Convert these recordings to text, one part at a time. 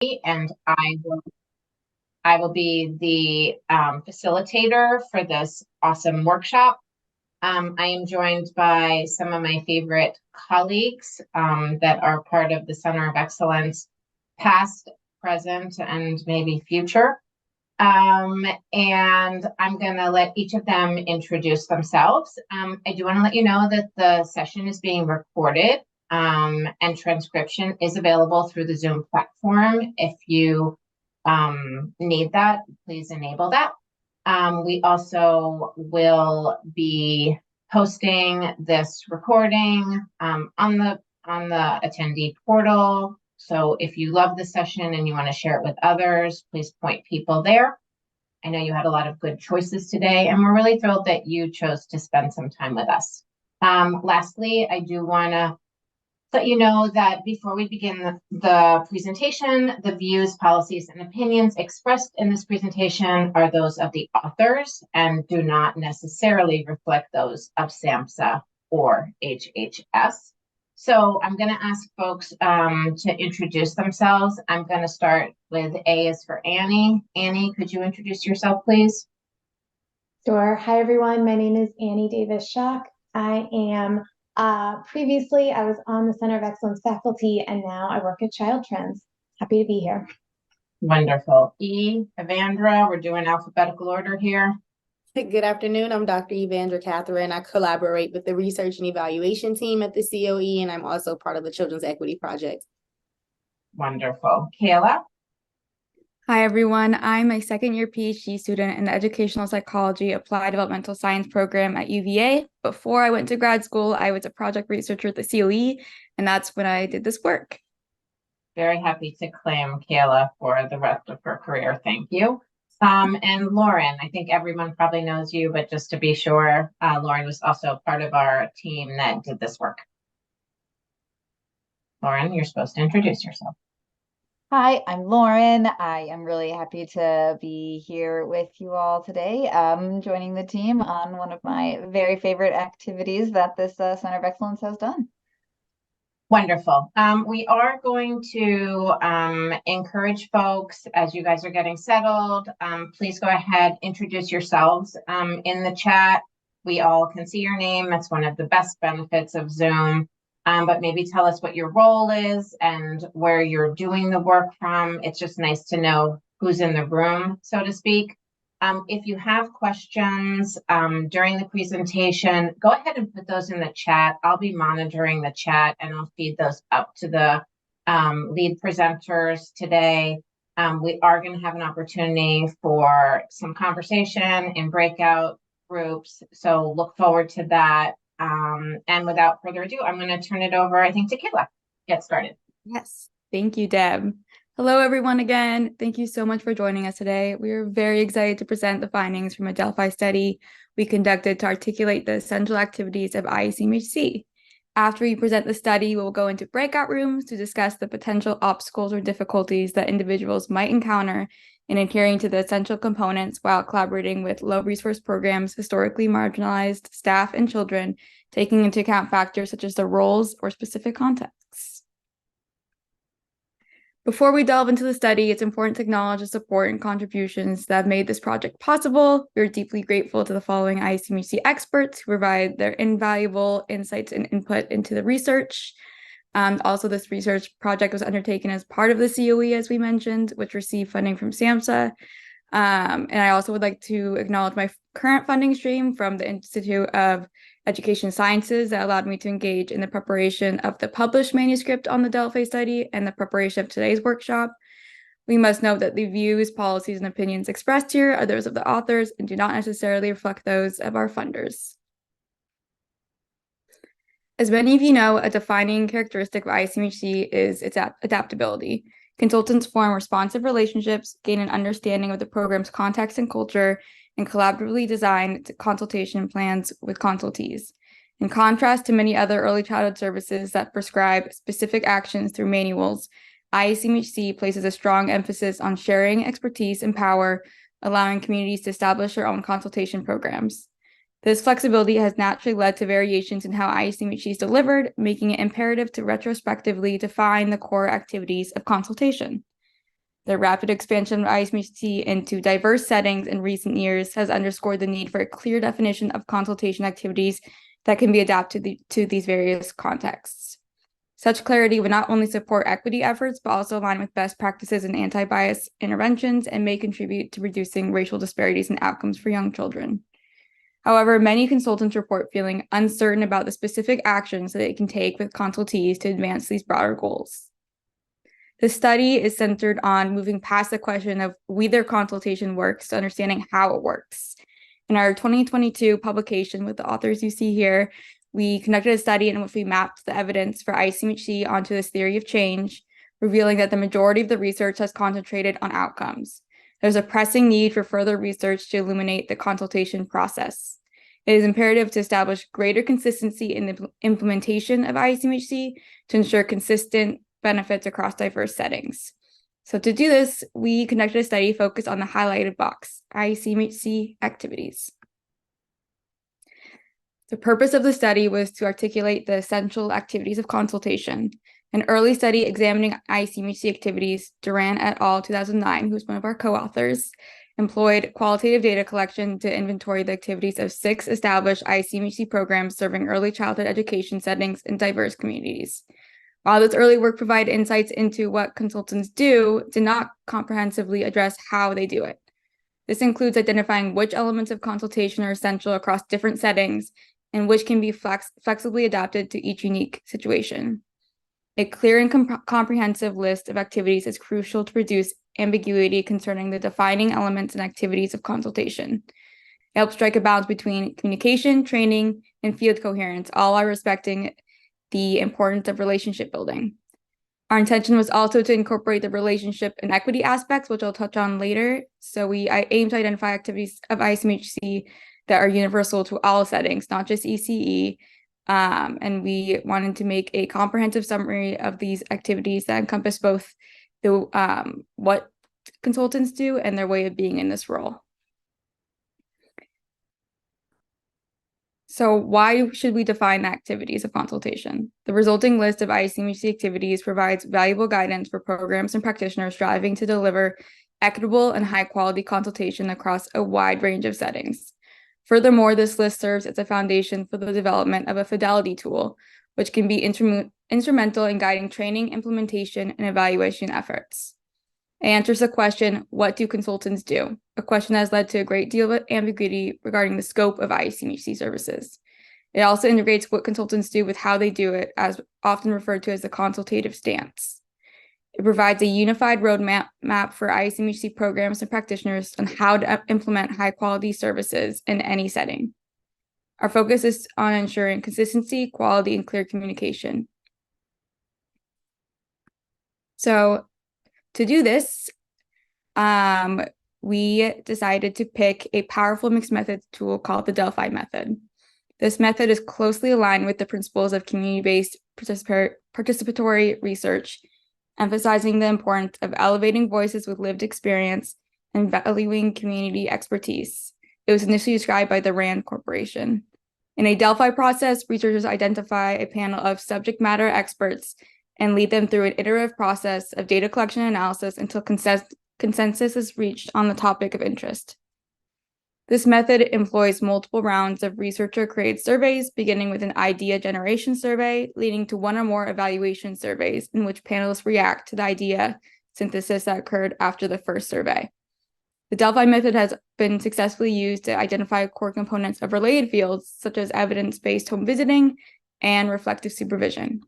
and I will be the facilitator for this awesome workshop. I am joined by some of my favorite colleagues that are part of the Center of Excellence, past, present, and maybe future. And I'm going to let each of them introduce themselves. I do want to let you know that the session is being recorded, and transcription is available through the Zoom platform. If you need that, please enable that. We also will be posting this recording on the attendee portal. So if you love the session and you want to share it with others, please point people there. I know you had a lot of good choices today, and we're really thrilled that you chose to spend some time with us. Lastly, I do want to let you know that before we begin the presentation, the views, policies, and opinions expressed in this presentation are those of the authors and do not necessarily reflect those of SAMHSA or HHS. So I'm going to ask folks to introduce themselves. I'm going to start with A is for Annie. Annie, could you introduce yourself, please? Sure. Hi, everyone. My name is Annie Davis-Schock. I am previously, I was on the Center of Excellence faculty, and now I work at Child Trends. Happy to be here. Wonderful. E, Evandra, we're doing alphabetical order here. Good afternoon. I'm Dr. Evandra Catherine. I collaborate with the research and evaluation team at the COE, and I'm also part of the Children's Equity Project. Wonderful. Kayla? Hi, everyone. I'm a second-year PhD student in the Educational Psychology Applied Developmental Science program at UVA. Before I went to grad school, I was a project researcher at the COE, and that's when I did this work. Very happy to claim Kayla for the rest of her career. Thank you. And Lauren, I think everyone probably knows you, but just to be sure, Lauren was also part of our team that did this work. Lauren, you're supposed to introduce yourself. Hi, I'm Lauren. I am really happy to be here with you all today, joining the team on one of my very favorite activities that this Center of Excellence has done. Wonderful. We are going to encourage folks as you guys are getting settled. Please go ahead, introduce yourselves in the chat. We all can see your name. That's one of the best benefits of Zoom. But maybe tell us what your role is and where you're doing the work from. It's just nice to know who's in the room, so to speak. If you have questions during the presentation, go ahead and put those in the chat. I'll be monitoring the chat and I'll feed those up to the lead presenters today. We are going to have an opportunity for some conversation in breakout groups, so look forward to that. And without further ado, I'm going to turn it over, I think, to Kayla. Get started. Yes. Thank you, Deb. Hello, everyone, again. Thank you so much for joining us today. We are very excited to present the findings from a Delphi study we conducted to articulate the essential activities of IECMHC. After we present the study, we will go into breakout rooms to discuss the potential obstacles or difficulties that individuals might encounter in adhering to the essential components while collaborating with low-resource programs, historically marginalized staff, and children, taking into account factors such as their roles or specific contexts. Before we delve into the study, it's important to acknowledge the support and contributions that have made this project possible. We're deeply grateful to the following IECMHC experts who provide their invaluable insights and input into the research. Also, this research project was undertaken as part of the COE, as we mentioned, which received funding from SAMHSA. And I also would like to acknowledge my current funding stream from the Institute of Education Sciences that allowed me to engage in the preparation of the published manuscript on the Delphi study and the preparation of today's workshop. We must note that the views, policies, and opinions expressed here are those of the authors and do not necessarily reflect those of our funders. As many of you know, a defining characteristic of IECMHC is its adaptability. Consultants form responsive relationships, gain an understanding of the program's context and culture, and collaboratively design consultation plans with consultees. In contrast to many other early childhood services that prescribe specific actions through manuals, IECMHC places a strong emphasis on sharing expertise and power, allowing communities to establish their own consultation programs. This flexibility has naturally led to variations in how IECMHC is delivered, making it imperative to retrospectively define the core activities of consultation. The rapid expansion of IECMHC into diverse settings in recent years has underscored the need for a clear definition of consultation activities that can be adapted to these various contexts. Such clarity would not only support equity efforts, but also align with best practices in anti-bias interventions and may contribute to reducing racial disparities in outcomes for young children. However, many consultants report feeling uncertain about the specific actions that they can take with consultees to advance these broader goals. The study is centered on moving past the question of whether consultation works to understanding how it works. In our 2022 publication with the authors you see here, we conducted a study in which we mapped the evidence for IECMHC onto this theory of change, revealing that the majority of the research has concentrated on outcomes. There's a pressing need for further research to illuminate the consultation process. It is imperative to establish greater consistency in the implementation of IECMHC to ensure consistent benefits across diverse settings. So to do this, we conducted a study focused on the highlighted box, IECMHC activities. The purpose of the study was to articulate the essential activities of consultation. An early study examining IECMHC activities, Duran et al. 2009, who's one of our co-authors, employed qualitative data collection to inventory the activities of 6 established IECMHC programs serving early childhood education settings in diverse communities. While this early work provided insights into what consultants do, it did not comprehensively address how they do it. This includes identifying which elements of consultation are essential across different settings and which can be flexibly adapted to each unique situation. A clear and comprehensive list of activities is crucial to reduce ambiguity concerning the defining elements and activities of consultation. It helps strike a balance between communication, training, and field coherence, all while respecting the importance of relationship building. Our intention was also to incorporate the relationship and equity aspects, which I'll touch on later. So I aim to identify activities of IECMHC that are universal to all settings, not just ECE. And we wanted to make a comprehensive summary of these activities that encompass both the what consultants do and their way of being in this role. So why should we define the activities of consultation? The resulting list of IECMHC activities provides valuable guidance for programs and practitioners striving to deliver equitable and high-quality consultation across a wide range of settings. Furthermore, this list serves as a foundation for the development of a fidelity tool, which can be instrumental in guiding training, implementation, and evaluation efforts. It answers the question, what do consultants do? A question that has led to a great deal of ambiguity regarding the scope of IECMHC services. It also integrates what consultants do with how they do it, as often referred to as the consultative stance. It provides a unified roadmap for IECMHC programs and practitioners on how to implement high-quality services in any setting. Our focus is on ensuring consistency, quality, and clear communication. So to do this, we decided to pick a powerful mixed methods tool called the Delphi method. This method is closely aligned with the principles of community-based participatory research, emphasizing the importance of elevating voices with lived experience and valuing community expertise. It was initially described by the RAND Corporation. In a Delphi process, researchers identify a panel of subject matter experts and lead them through an iterative process of data collection and analysis until consensus is reached on the topic of interest. This method employs multiple rounds of researcher-created surveys, beginning with an idea generation survey, leading to one or more evaluation surveys in which panelists react to the idea synthesis that occurred after the first survey. The Delphi method has been successfully used to identify core components of related fields, such as evidence-based home visiting and reflective supervision.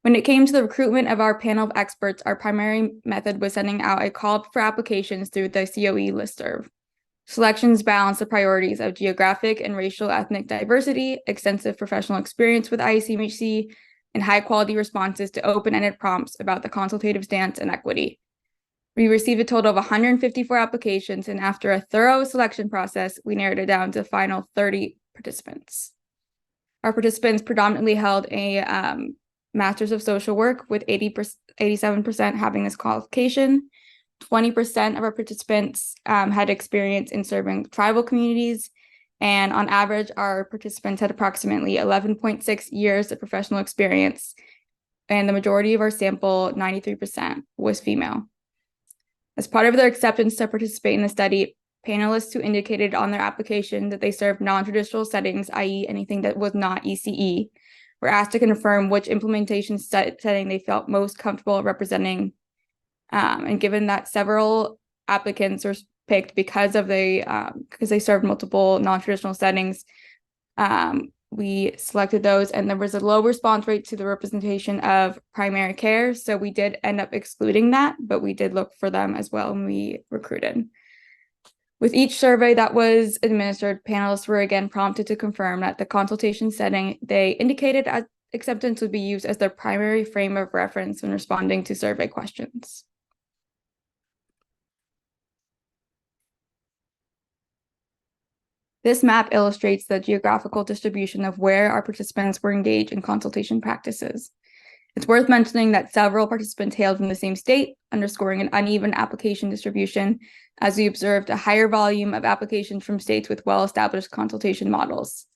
When it came to the recruitment of our panel of experts, our primary method was sending out a call for applications through the COE listserv. Selections balance the priorities of geographic and racial ethnic diversity, extensive professional experience with IECMHC, and high-quality responses to open-ended prompts about the consultative stance and equity. We received a total of 154 applications, and after a thorough selection process, we narrowed it down to the final 30 participants. Our participants predominantly held a Master's of Social Work, with 87% having this qualification. 20% of our participants had experience in serving tribal communities, and on average, our participants had approximately 11.6 years of professional experience and the majority of our sample, 93%, was female. As part of their acceptance to participate in the study, panelists who indicated on their application that they served non-traditional settings, i.e. anything that was not ECE, were asked to confirm which implementation setting they felt most comfortable representing. And given that several applicants were picked because they served multiple non-traditional settings, we selected those, and there was a low response rate to the representation of primary care. So we did end up excluding that, but we did look for them as well when we recruited. With each survey that was administered, panelists were again prompted to confirm that the consultation setting they indicated as acceptance would be used as their primary frame of reference when responding to survey questions. This map illustrates the geographical distribution of where our participants were engaged in consultation practices. It's worth mentioning that several participants hailed from the same state, underscoring an uneven application distribution, as we observed a higher volume of applications from states with well-established consultation models.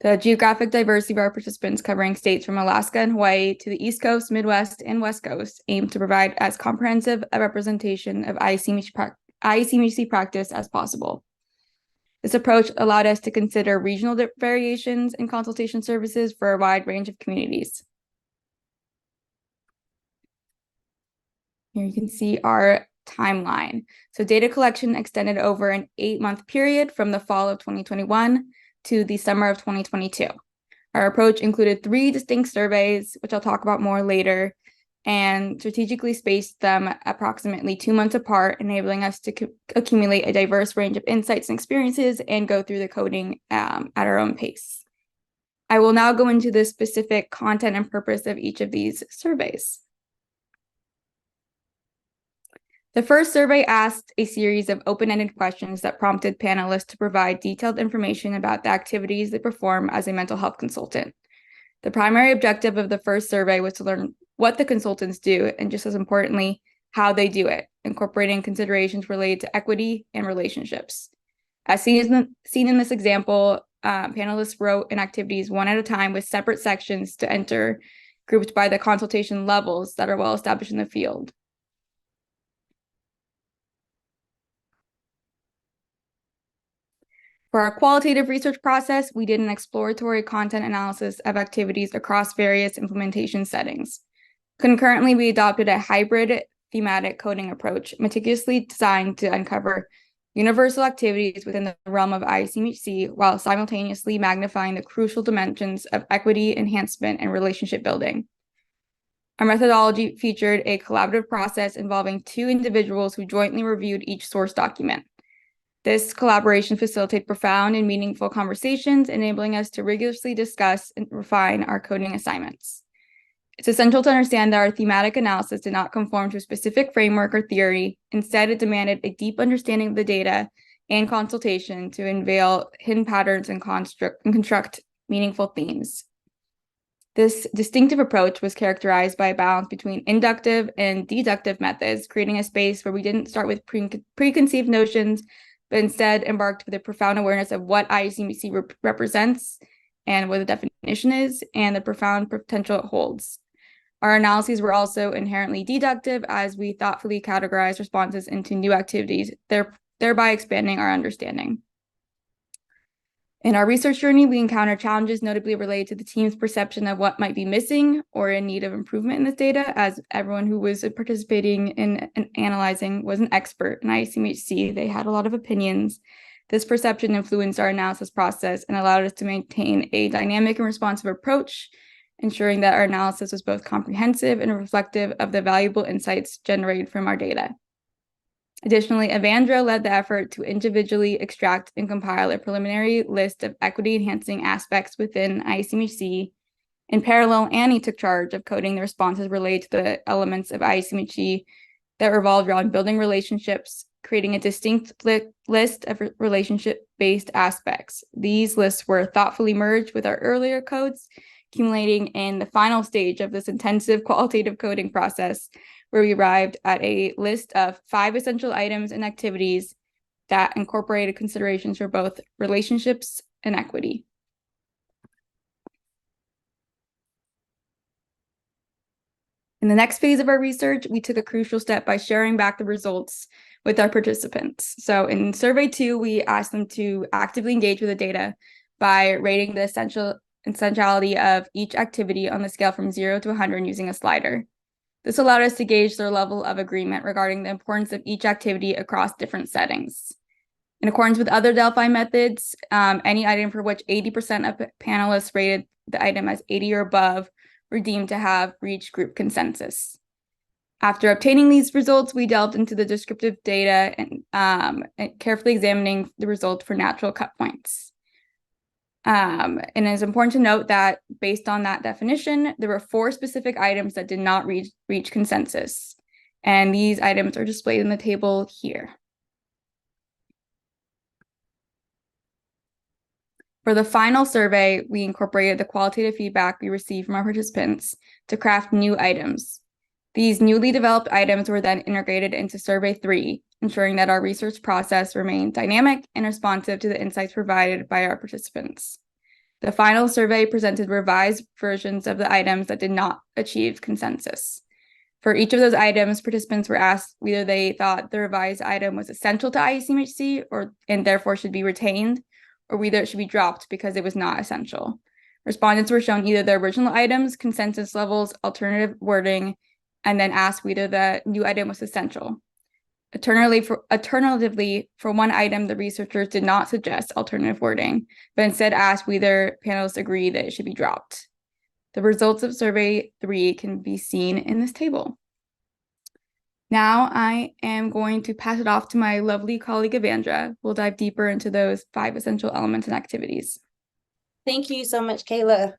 The geographic diversity of our participants, covering states from Alaska and Hawaii to the East Coast, Midwest, and West Coast, aimed to provide as comprehensive a representation of IECMHC practice as possible. This approach allowed us to consider regional variations in consultation services for a wide range of communities. Here you can see our timeline. So data collection extended over an 8-month period from the fall of 2021 to the summer of 2022. Our approach included 3 distinct surveys, which I'll talk about more later, and strategically spaced them approximately 2 months apart, enabling us to accumulate a diverse range of insights and experiences and go through the coding at our own pace. I will now go into the specific content and purpose of each of these surveys. The first survey asked a series of open-ended questions that prompted panelists to provide detailed information about the activities they perform as a mental health consultant. The primary objective of the first survey was to learn what the consultants do, and just as importantly, how they do it, incorporating considerations related to equity and relationships. As seen in this example, panelists wrote in activities one at a time with separate sections to enter, grouped by the consultation levels that are well established in the field. For our qualitative research process, we did an exploratory content analysis of activities across various implementation settings. Concurrently, we adopted a hybrid thematic coding approach, meticulously designed to uncover universal activities within the realm of IECMHC while simultaneously magnifying the crucial dimensions of equity, enhancement, and relationship building. Our methodology featured a collaborative process involving 2 individuals who jointly reviewed each source document. This collaboration facilitated profound and meaningful conversations, enabling us to rigorously discuss and refine our coding assignments. It's essential to understand that our thematic analysis did not conform to a specific framework or theory. Instead, it demanded a deep understanding of the data and consultation to unveil hidden patterns and construct meaningful themes. This distinctive approach was characterized by a balance between inductive and deductive methods, creating a space where we didn't start with preconceived notions, but instead embarked with a profound awareness of what IECMHC represents and what the definition is, and the profound potential it holds. Our analyses were also inherently deductive, as we thoughtfully categorized responses into new activities, thereby expanding our understanding. In our research journey, we encountered challenges notably related to the team's perception of what might be missing or in need of improvement in this data, as everyone who was participating in analyzing was an expert in IECMHC. They had a lot of opinions. This perception influenced our analysis process and allowed us to maintain a dynamic and responsive approach, ensuring that our analysis was both comprehensive and reflective of the valuable insights generated from our data. Additionally, Evandra led the effort to individually extract and compile a preliminary list of equity-enhancing aspects within IECMHC. In parallel, Annie took charge of coding the responses related to the elements of IECMHC that revolved around building relationships, creating a distinct list of relationship-based aspects. These lists were thoughtfully merged with our earlier codes, accumulating in the final stage of this intensive qualitative coding process, where we arrived at a list of 5 essential items and activities that incorporated considerations for both relationships and equity. In the next phase of our research, we took a crucial step by sharing back the results with our participants. So in survey 2, we asked them to actively engage with the data by rating the essentiality of each activity on the scale from 0 to 100 using a slider. This allowed us to gauge their level of agreement regarding the importance of each activity across different settings. In accordance with other Delphi methods, any item for which 80% of panelists rated the item as 80 or above were deemed to have reached group consensus. After obtaining these results, we delved into the descriptive data and carefully examining the results for natural cut points. And it's important to note that based on that definition, there were 4 specific items that did not reach consensus. And these items are displayed in the table here. For the final survey, we incorporated the qualitative feedback we received from our participants to craft new items. These newly developed items were then integrated into survey 3, ensuring that our research process remained dynamic and responsive to the insights provided by our participants. The final survey presented revised versions of the items that did not achieve consensus. For each of those items, participants were asked whether they thought the revised item was essential to IECMHC and therefore should be retained, or whether it should be dropped because it was not essential. Respondents were shown either the original items, consensus levels, alternative wording, and then asked whether the new item was essential. Alternatively, for one item, the researchers did not suggest alternative wording, but instead asked whether panelists agree that it should be dropped. The results of survey 3 can be seen in this table. Now I am going to pass it off to my lovely colleague, Evandra. We'll dive deeper into those 5 essential elements and activities. Thank you so much, Kayla.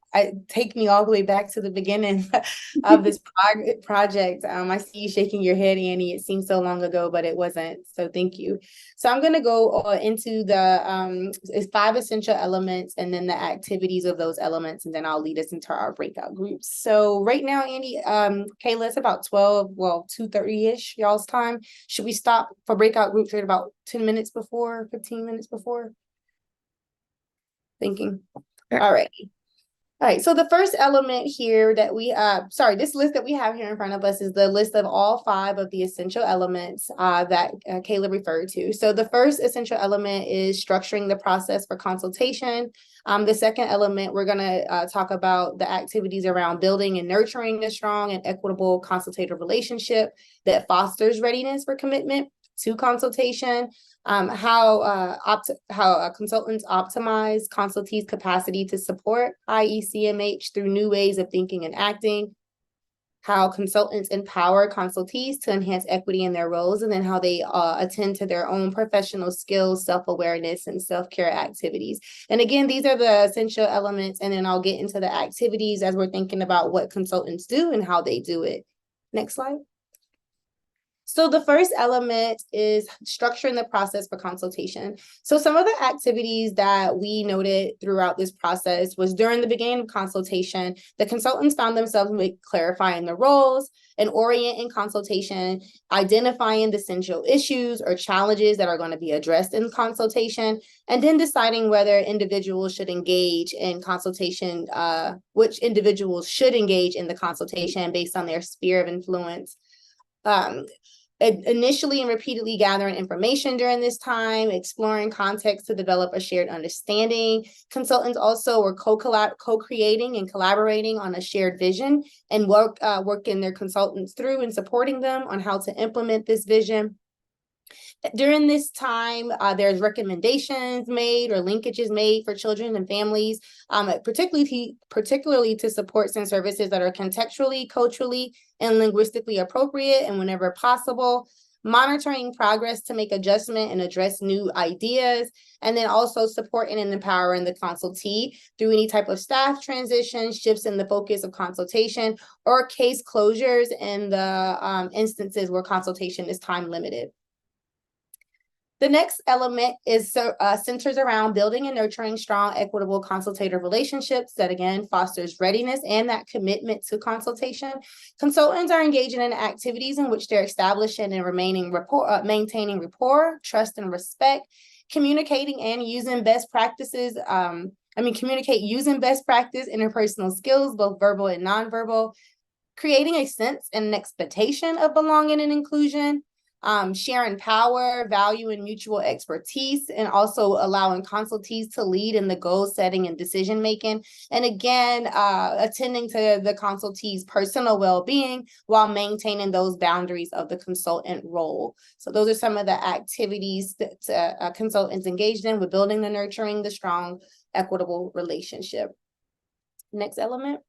Take me all the way back to the beginning of this project. I see you shaking your head, Annie. It seems so long ago, but it wasn't. So thank you. So I'm going to go into the 5 essential elements and then the activities of those elements, and then I'll lead us into our breakout groups. So right now, Annie, Kayla, it's about 2:30-ish y'all's time. Should we stop for breakout groups at about 10 minutes before, 15 minutes before? Thinking. Sure. All right. So the first element here that this list that we have here in front of us is the list of all 5 of the essential elements that Kayla referred to. So the first essential element is structuring the process for consultation. The second element, we're going to talk about the activities around building and nurturing a strong and equitable consultative relationship that fosters readiness for commitment to consultation. How consultants optimize consultees' capacity to support IECMH through new ways of thinking and acting, how consultants empower consultees to enhance equity in their roles, and then how they attend to their own professional skills, self-awareness, and self-care activities. And again, these are the essential elements, and then I'll get into the activities as we're thinking about what consultants do and how they do it. Next slide. So the first element is structuring the process for consultation. So some of the activities that we noted throughout this process was during the beginning of consultation, the consultants found themselves clarifying the roles and orienting consultation, identifying the essential issues or challenges that are going to be addressed in consultation, and then deciding whether individuals should engage in consultation, which individuals should engage in the consultation based on their sphere of influence. Initially and repeatedly gathering information during this time, exploring context to develop a shared understanding. Consultants also were co-creating and collaborating on a shared vision and working their consultants through and supporting them on how to implement this vision. During this time, there's recommendations made or linkages made for children and families, particularly to supports and services that are contextually, culturally, and linguistically appropriate, and whenever possible, monitoring progress to make adjustment and address new ideas, and then also supporting and empowering the consultee through any type of staff transition, shifts in the focus of consultation, or case closures in the instances where consultation is time limited. The next element is centers around building and nurturing strong, equitable consultative relationships that, again, fosters readiness and that commitment to consultation. Consultants are engaging in activities in which they're establishing and maintaining rapport, trust, and respect, communicating and using best practices. Communicate using best practice interpersonal skills, both verbal and nonverbal. creating a sense and an expectation of belonging and inclusion, sharing power, value, and mutual expertise, and also allowing consultees to lead in the goal setting and decision making. And again, attending to the consultee's personal well-being while maintaining those boundaries of the consultant role. So those are some of the activities that consultants engaged in with building the nurturing, the strong, equitable relationship. Next element.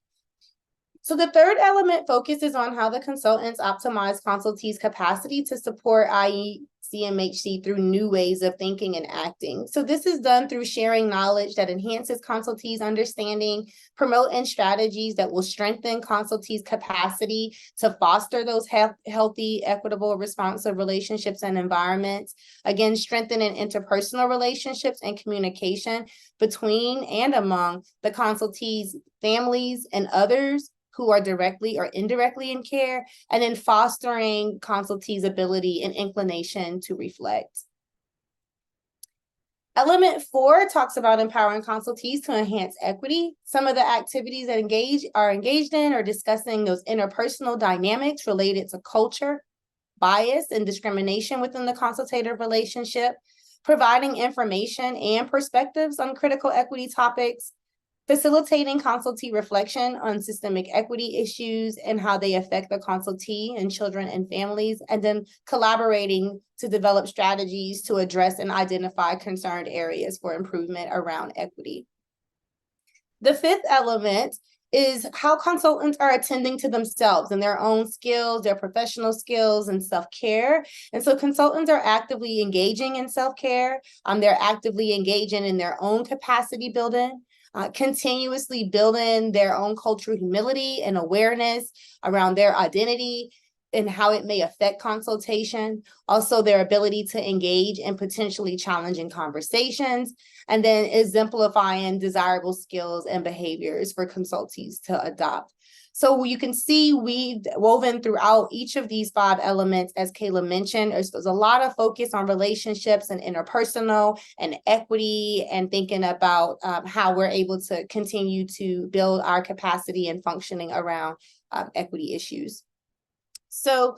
So the third element focuses on how the consultants optimize consultees' capacity to support IECMHC through new ways of thinking and acting. So this is done through sharing knowledge that enhances consultees' understanding, promoting strategies that will strengthen consultees' capacity to foster those healthy, equitable, responsive relationships and environments. Again, strengthening interpersonal relationships and communication between and among the consultees' families and others who are directly or indirectly in care, and then fostering consultees' ability and inclination to reflect. Element 4 talks about empowering consultees to enhance equity. Some of the activities that are engaged in are discussing those interpersonal dynamics related to culture, bias, and discrimination within the consultative relationship, providing information and perspectives on critical equity topics, facilitating consultee reflection on systemic equity issues and how they affect the consultee and children and families, and then collaborating to develop strategies to address and identify concerned areas for improvement around equity. The fifth element is how consultants are attending to themselves and their own skills, their professional skills, and self-care. And so consultants are actively engaging in self-care. They're actively engaging in their own capacity building. Continuously building their own cultural humility and awareness around their identity and how it may affect consultation. Also, their ability to engage in potentially challenging conversations, and then exemplifying desirable skills and behaviors for consultees to adopt. So you can see we've woven throughout each of these 5 elements, as Kayla mentioned, there's a lot of focus on relationships and interpersonal and equity and thinking about how we're able to continue to build our capacity and functioning around equity issues. So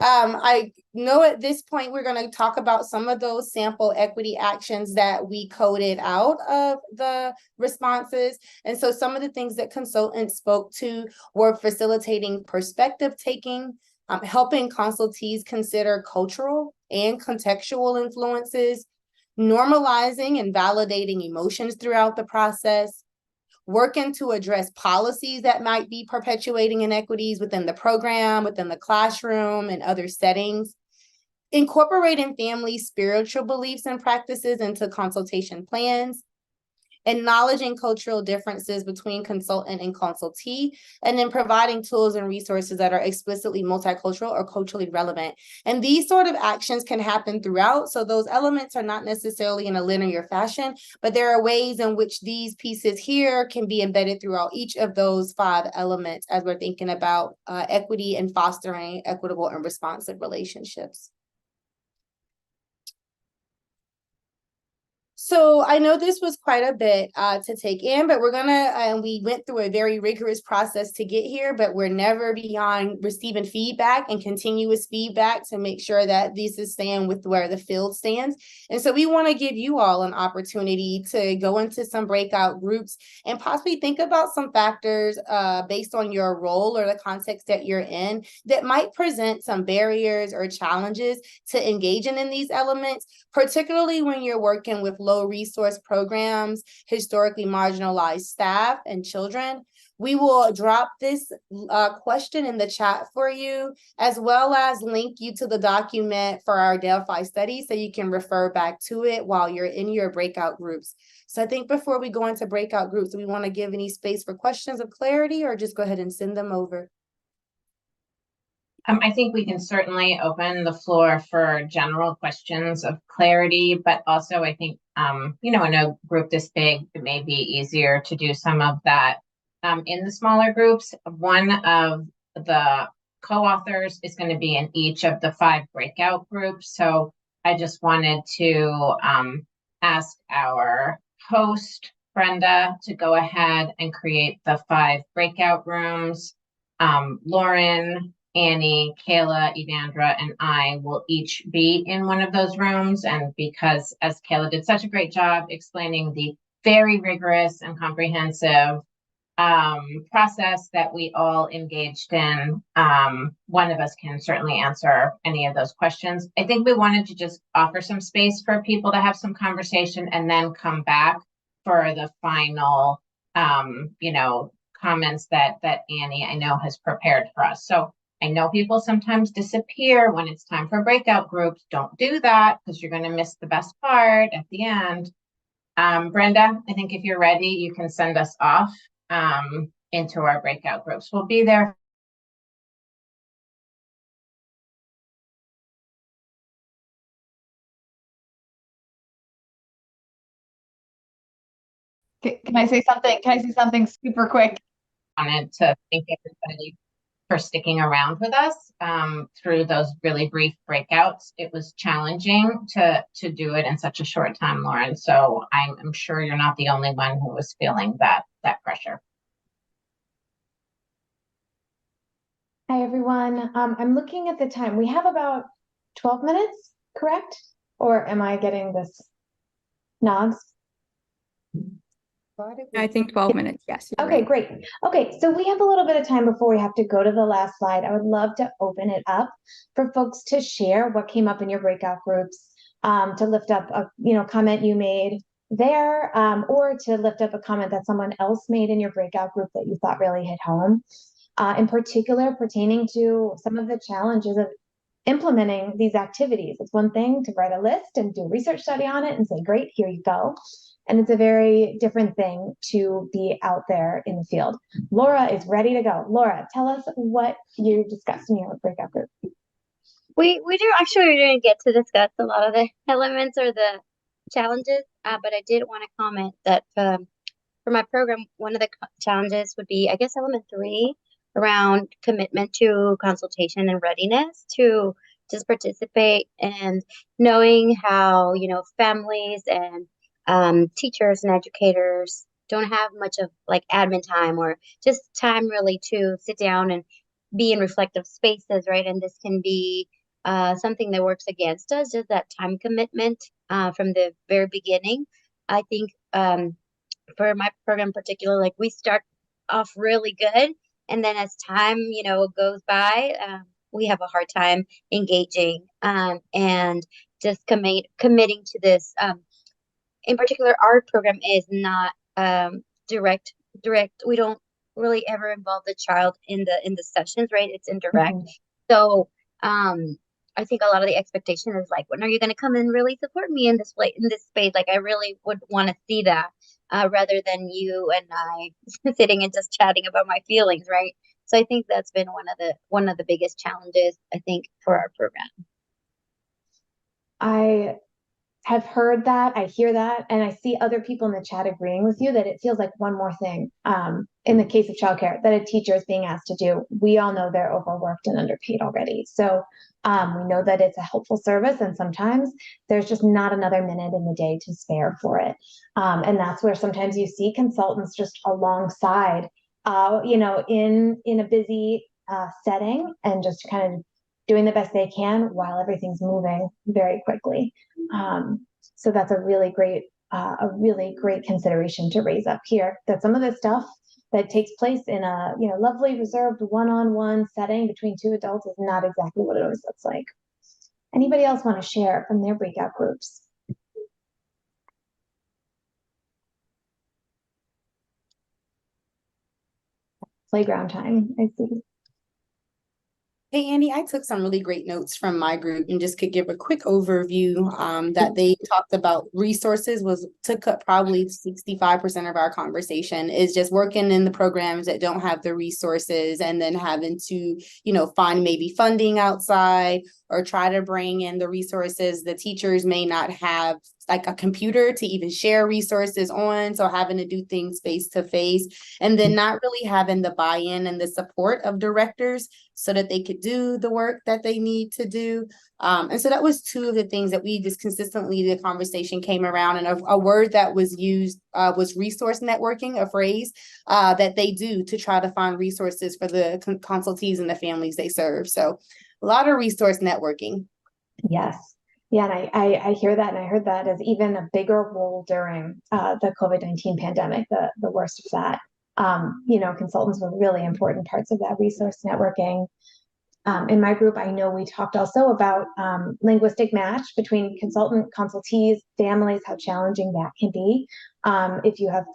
I know at this point we're going to talk about some of those sample equity actions that we coded out of the responses. And so some of the things that consultants spoke to were facilitating perspective taking, helping consultees consider cultural and contextual influences, normalizing and validating emotions throughout the process, working to address policies that might be perpetuating inequities within the program, within the classroom, and other settings, incorporating family spiritual beliefs and practices into consultation plans, acknowledging cultural differences between consultant and consultee, and then providing tools and resources that are explicitly multicultural or culturally relevant. And these sort of actions can happen throughout. So those elements are not necessarily in a linear fashion, but there are ways in which these pieces here can be embedded throughout each of those 5 elements as we're thinking about equity and fostering equitable and responsive relationships. So I know this was quite a bit to take in, but we're gonna, we went through a very rigorous process to get here, but we're never beyond receiving feedback and continuous feedback to make sure that this is staying with where the field stands. And so we wanna give you all an opportunity to go into some breakout groups and possibly think about some factors based on your role or the context that you're in that might present some barriers or challenges to engaging in these elements, particularly when you're working with low resource programs, historically marginalized staff, and children. We will drop this question in the chat for you, as well as link you to the document for our Delphi study so you can refer back to it while you're in your breakout groups. So I think before we go into breakout groups, do we want to give any space for questions of clarity or just go ahead and send them over? I think we can certainly open the floor for general questions of clarity, but also I think, in a group this big, it may be easier to do some of that in the smaller groups. One of the co-authors is going to be in each of the 5 breakout groups. So I just wanted to ask our host, Brenda, to go ahead and create the 5 breakout rooms. Lauren, Annie, Kayla, Evandra, and I will each be in one of those rooms. And because, as Kayla did such a great job explaining the very rigorous and comprehensive process that we all engaged in, one of us can certainly answer any of those questions. I think we wanted to just offer some space for people to have some conversation and then come back for the final, comments that Annie, I know, has prepared for us. So I know people sometimes disappear when it's time for breakout groups. Don't do that because you're going to miss the best part at the end. Brenda, I think if you're ready, you can send us off into our breakout groups. We'll be there. Can I say something? Can I say something super quick? Wanted to thank everybody for sticking around with us through those really brief breakouts. It was challenging to do it in such a short time, Lauren. So I'm sure you're not the only one who was feeling that pressure. Hi, everyone. I'm looking at the time. We have about 12 minutes, correct? Or am I getting this nods? I think 12 minutes. Yes. you're Okay, right. great. Okay, so we have a little bit of time before we have to go to the last slide. I would love to open it up for folks to share what came up in your breakout groups, to lift up a comment you made there, or to lift up a comment that someone else made in your breakout group that you thought really hit home. In particular, pertaining to some of the challenges of implementing these activities. It's one thing to write a list and do a research study on it and say, great, here you go. And it's a very different thing to be out there in the field. Laura is ready to go. Laura, tell us what you discussed in your breakout group. We do actually, we're going to get to discuss a lot of the elements or the challenges, but I did want to comment that for my program, one of the challenges would be, I guess, element 3 around commitment to consultation and readiness to just participate, and knowing how, families and teachers and educators don't have much of like admin time or just time really to sit down and be in reflective spaces, right? And this can be something that works against us, just that time commitment from the very beginning. I think for my program in particular, like we start off really good, and then as time, goes by, we have a hard time engaging and just committing to this. In particular, our program is not direct. We don't really ever involve the child in the sessions, right? It's indirect. Mm-hmm. So I think a lot of the expectation is like, when are you going to come and really support me in this space? Like, I really would want to see that rather than you and I sitting and just chatting about my feelings, right? So I think that's been one of the biggest challenges, I think, for our program. I have heard that, I hear that, and I see other people in the chat agreeing with you that it feels like one more thing in the case of childcare that a teacher is being asked to do. We all know they're overworked and underpaid already. So we know that it's a helpful service, and sometimes there's just not another minute in the day to spare for it. And that's where sometimes you see consultants just alongside, in a busy setting, and just kind of doing the best they can while everything's moving very quickly. So that's a really great consideration to raise up here, that some of the stuff that takes place in a lovely reserved one-on-one setting between two adults is not exactly what it always looks like. Anybody else want to share from their breakout groups? Playground time, I see. Hey, Andy, I took some really great notes from my group and just could give a quick overview that they talked about resources took up probably 65% of our conversation is just working in the programs that don't have the resources, and then having to, find maybe funding outside or try to bring in the resources the teachers may not have like a computer to even share resources on. So having to do things face to face, and then not really having the buy-in and the support of directors so that they could do the work that they need to do. And so that was two of the things that we just consistently, the conversation came around, and a word that was used was resource networking, a phrase that they do to try to find resources for the consultees and the families they serve. So a lot of resource networking. Yes. Yeah, and I hear that, and I heard that as even a bigger role during the COVID-19 pandemic, the worst of that. Consultants were really important parts of that resource networking. In my group, I know we talked also about linguistic match between consultees, families, how challenging that can be. If you have,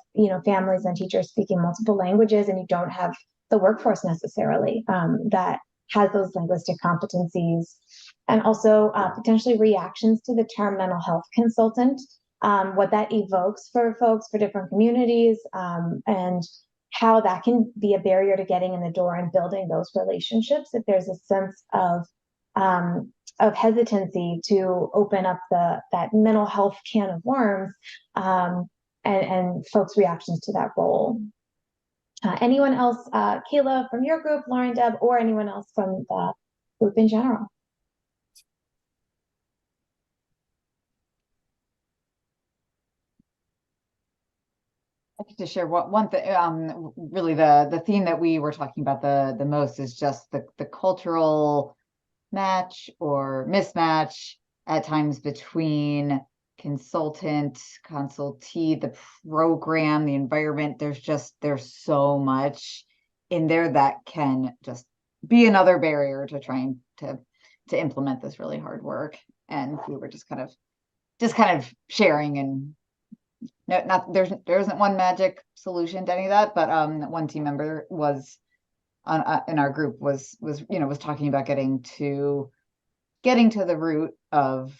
families and teachers speaking multiple languages and you don't have the workforce necessarily that has those linguistic competencies. And also potentially reactions to the term mental health consultant, what that evokes for folks, for different communities, and how that can be a barrier to getting in the door and building those relationships. If there's a sense of hesitancy to open up that mental health can of worms, and folks' reactions to that role. Anyone else, Kayla, from your group, Lauren, Deb, or anyone else from the group in general? I like to share one thing. Really, the theme that we were talking about the most is just the cultural match or mismatch at times between consultant, consultee, the program, the environment. There's so much in there that can just be another barrier to trying to implement this really hard work. And we were just kind of sharing, and there isn't one magic solution to any of that, but one team member was in our group was talking about getting to the root of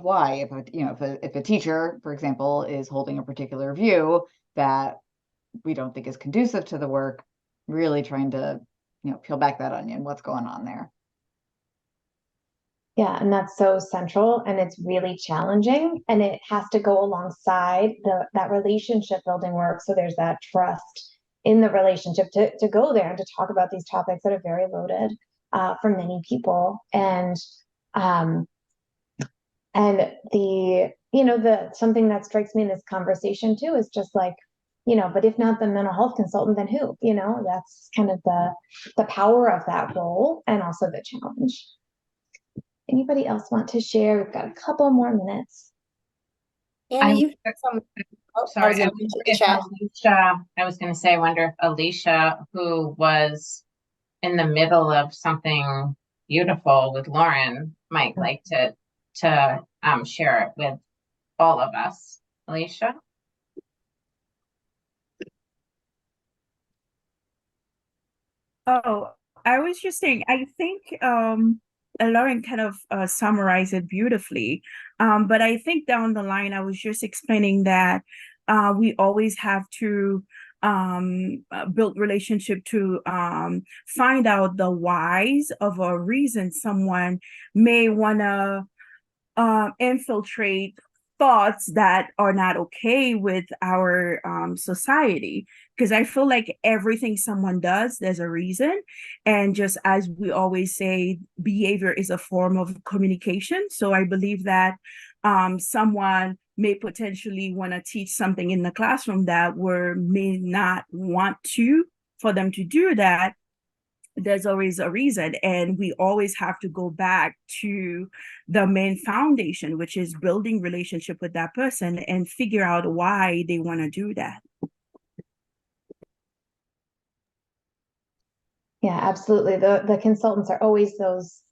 why, if a teacher, for example, is holding a particular view that we don't think is conducive to the work, really trying to peel back that onion, what's going on there. Yeah, and that's so central, and it's really challenging, and it has to go alongside that relationship building work. So there's that trust in the relationship to go there and to talk about these topics that are very loaded for many people. And something that strikes me in this conversation too is just like, but if not the mental health consultant, then who? That's kind of the power of that role, and also the challenge. Anybody else want to share? We've got a couple more minutes. Annie, Sorry, I was going to say, I wonder if Alicia, who was in the middle of something beautiful with Lauren, might like to share it with all of us. Alicia? Oh, I was just saying, I think Lauren kind of summarized it beautifully. But I think down the line, I was just explaining that we always have to build relationship to find out the whys of a reason someone may want to infiltrate thoughts that are not okay with our society. Because I feel like everything someone does, there's a reason. And just as we always say, behavior is a form of communication. So I believe that someone may potentially want to teach something in the classroom that may not want for them to do that. There's always a reason, and we always have to go back to the main foundation, which is building relationship with that person and figure out why they want to do that. Yeah, absolutely. The consultants are always those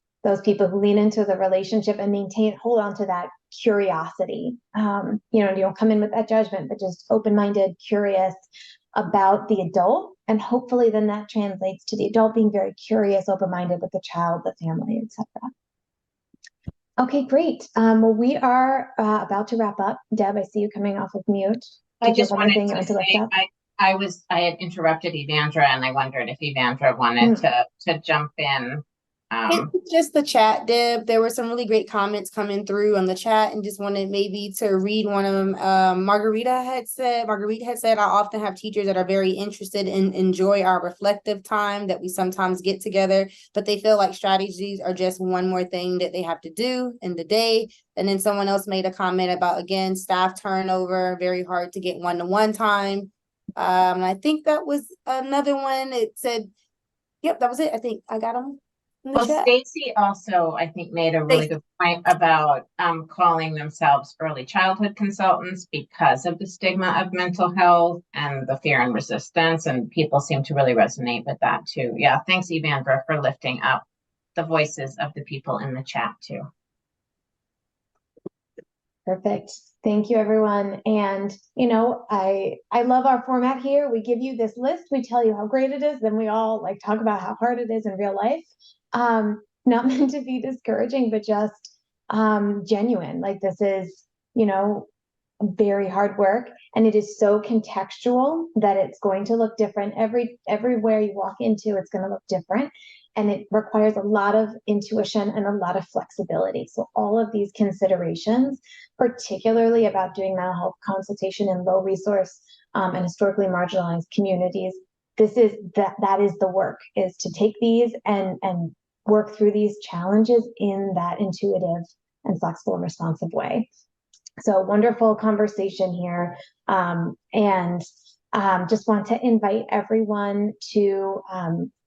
people who lean into the relationship and hold on to that curiosity. You don't come in with that judgment, but just open-minded, curious about the adult, and hopefully then that translates to the adult being very curious, open-minded with the child, the family, etc. Okay, great. Well, we are about to wrap up. Deb, I see you coming off of mute. I just wanted to say, I had interrupted Evandra, and I wondered if Evandra wanted to jump in It's just the chat, Deb. There were some really great comments coming through on the chat, and just wanted maybe to read one of them. Marguerite had said, I often have teachers that are very interested and enjoy our reflective time that we sometimes get together, but they feel like strategies are just one more thing that they have to do in the day. And then someone else made a comment about, again, staff turnover, very hard to get one-to-one time. And I think that was another one. It said, yep, that was it. I think I got them. Well, Stacy also, I think, made a really good point about calling themselves early childhood consultants because of the stigma of mental health and the fear and resistance, and people seem to really resonate with that too. Yeah, thanks, Evandra, for lifting up the voices of the people in the chat too. Perfect. Thank you, everyone. And, you know, I love our format here. We give you this list. We tell you how great it is. Then we all like talk about how hard it is in real life. Not meant to be discouraging, but just genuine. Like this is, you know, very hard work, and it is so contextual that it's going to look different. Everywhere you walk into, it's going to look different. And it requires a lot of intuition and a lot of flexibility. So all of these considerations, particularly about doing mental health consultation in low resource and historically marginalized communities, that is the work, is to take these and work through these challenges in that intuitive and flexible, responsive way. So wonderful conversation here. And just want to invite everyone to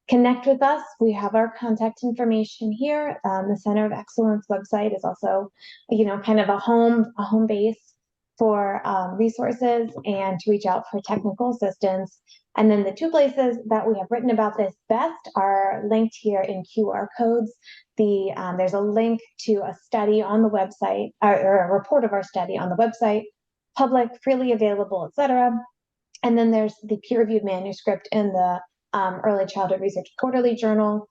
connect with us. We have our contact information here. The Center of Excellence website is also, you know, kind of a home base for resources and to reach out for technical assistance. And then the two places that we have written about this best are linked here in QR codes. There's a link to a study on the website, or a report of our study on the website, public, freely available, etc. And then there's the peer-reviewed manuscript in the Early Childhood Research Quarterly Journal.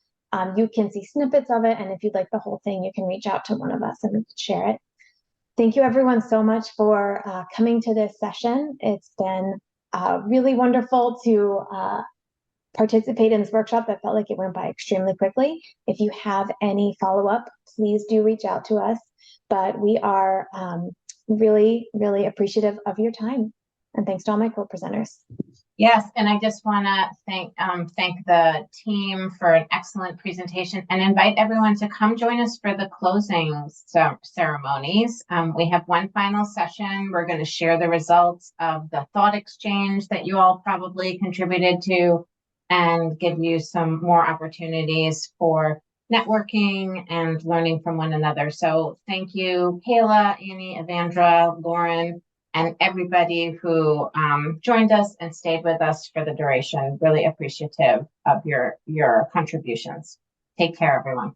You can see snippets of it, and if you'd like the whole thing, you can reach out to one of us and we can share it. Thank you everyone so much for coming to this session. It's been really wonderful to participate in this workshop that felt like it went by extremely quickly. If you have any follow-up, please do reach out to us. But we are really, really appreciative of your time. And thanks to all my co-presenters. Yes, and I just want to thank the team for an excellent presentation and invite everyone to come join us for the closing ceremonies. We have one final session. We're going to share the results of the thought exchange that you all probably contributed to and give you some more opportunities for networking and learning from one another. So thank you, Kayla, Annie, Evandra, Lauren, and everybody who joined us and stayed with us for the duration. Really appreciative of your contributions. Take care, everyone.